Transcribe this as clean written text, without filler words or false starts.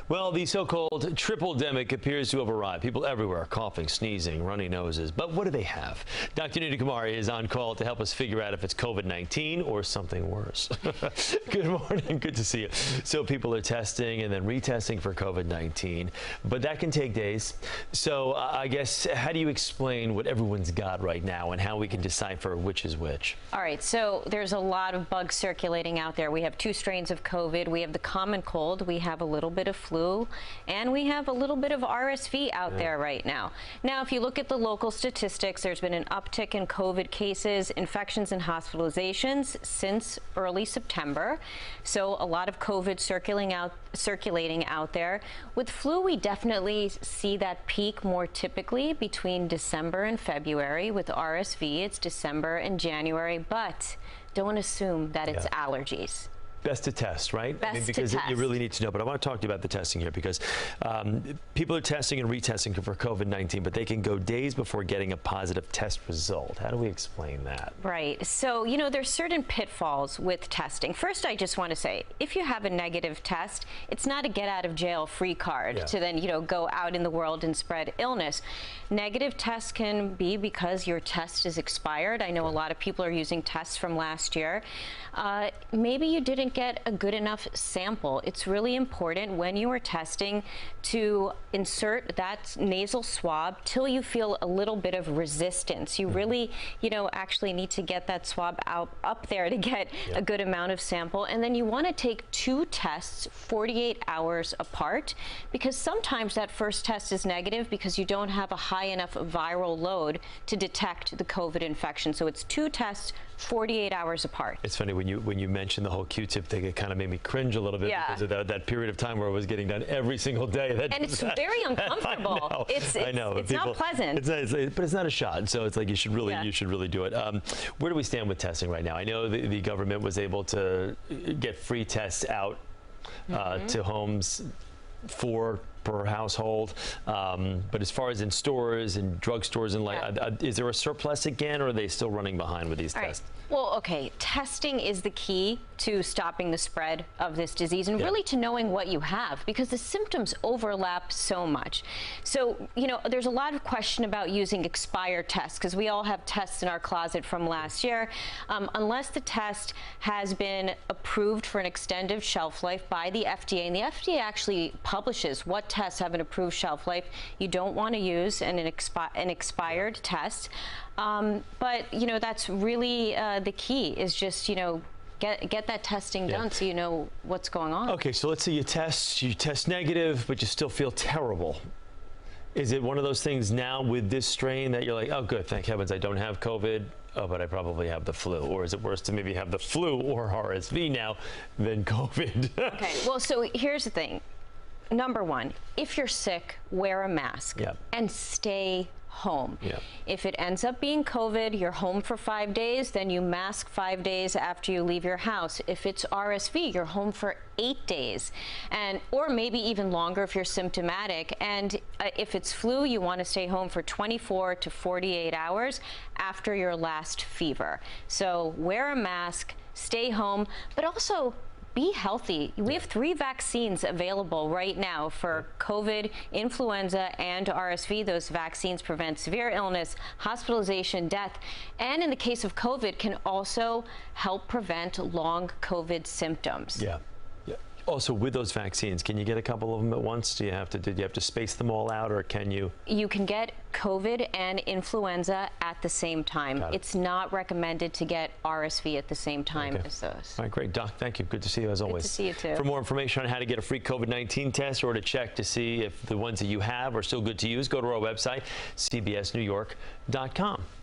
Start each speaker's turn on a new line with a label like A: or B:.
A: Well, the so-called tripledemic appears to have arrived. People everywhere coughing, sneezing, runny noses. But what do they have? Dr. Kumar is on call to help us figure out if it's COVID-19 or something worse. Good morning. Good to see you. So people are testing and then retesting for COVID-19, but that can take days. So I guess, how do you explain what everyone's got right now and how we can decipher which is which?
B: All right. So there's a lot of bugs circulating out there. We have two strains of COVID. We have the common cold. We have a little bit of flu. And we have a little bit of RSV out there right now. Now, if you look at the local statistics, there's been an uptick in COVID cases, infections, and hospitalizations since early September. So a lot of COVID circulating out there. With flu, we definitely see that peak more typically between December and February. With RSV, it's December and January, but don't assume that it's allergies.
A: Best to test, right?
B: Best
A: because
B: to test.
A: You really need to know. But I want to talk to you about the testing here because people are testing and retesting for COVID-19, but they can go days before getting a positive test result. How do we explain that?
B: Right. So, you know, there's certain pitfalls with testing. First, I just want to say, if you have a negative test, it's not a get out of jail free card to then, you know, go out in the world and spread illness. Negative tests can be because your test is expired. I know a lot of people are using tests from last year. Maybe you didn't get a good enough sample. It's really important when you are testing to insert that nasal swab till you feel a little bit of resistance. You really, you know, actually need to get that swab up there to get a good amount of sample. And then you want to take two tests 48 hours apart, because sometimes that first test is negative because you don't have a high enough viral load to detect the COVID infection. So it's two tests 48 hours apart.
A: It's funny when you mentioned the whole Q-tip thing, it kind of made me cringe a little bit because of that period of time where it was getting done every single day.
B: And it's very uncomfortable. It's not pleasant.
A: But it's not a shot, so it's like you should really do it. Where do we stand with testing right now? I know the government was able to get free tests out to homes, 4 per household, but as far as in stores and drugstores and is there a surplus again, or are they still running behind with these tests?
B: Well, okay, testing is the key to stopping the spread of this disease and really to knowing what you have, because the symptoms overlap so much. So, you know, there's a lot of question about using expired tests, because we all have tests in our closet from last year. Unless the test has been approved for an extended shelf life by the FDA, and the FDA actually publishes what tests have an approved shelf life, you don't want to use an expired test. But, you know, that's really the key, is just, you know, get that testing done so you know what's going on. Okay,
A: so let's say you test negative, but you still feel terrible. Is it one of those things now with this strain that you're like, oh, good, thank heavens I don't have COVID, oh, but I probably have the flu? Or is it worse to maybe have the flu or RSV now than COVID?
B: Okay, well, so here's the thing. Number one, if you're sick, wear a mask and stay home. If it ends up being COVID, you're home for 5 days, then you mask 5 days after you leave your house. If it's RSV, you're home for 8 days, or maybe even longer if you're symptomatic. And if it's flu, you want to stay home for 24 to 48 hours after your last fever. So wear a mask, stay home, but also be healthy. We have 3 vaccines available right now for COVID, influenza, and RSV. Those vaccines prevent severe illness, hospitalization, death, and in the case of COVID, can also help prevent long COVID symptoms.
A: Also, with those vaccines, can you get a couple of them at once? Do you have to space them all out, or can you? You
B: can get COVID and influenza at the same time. It's not recommended to get RSV at the same time as those.
A: All right, great. Doc, thank you. Good to see you as always.
B: Good to see you too.
A: For more information on how to get a free COVID-19 test or to check to see if the ones that you have are still good to use, go to our website, cbsnewyork.com.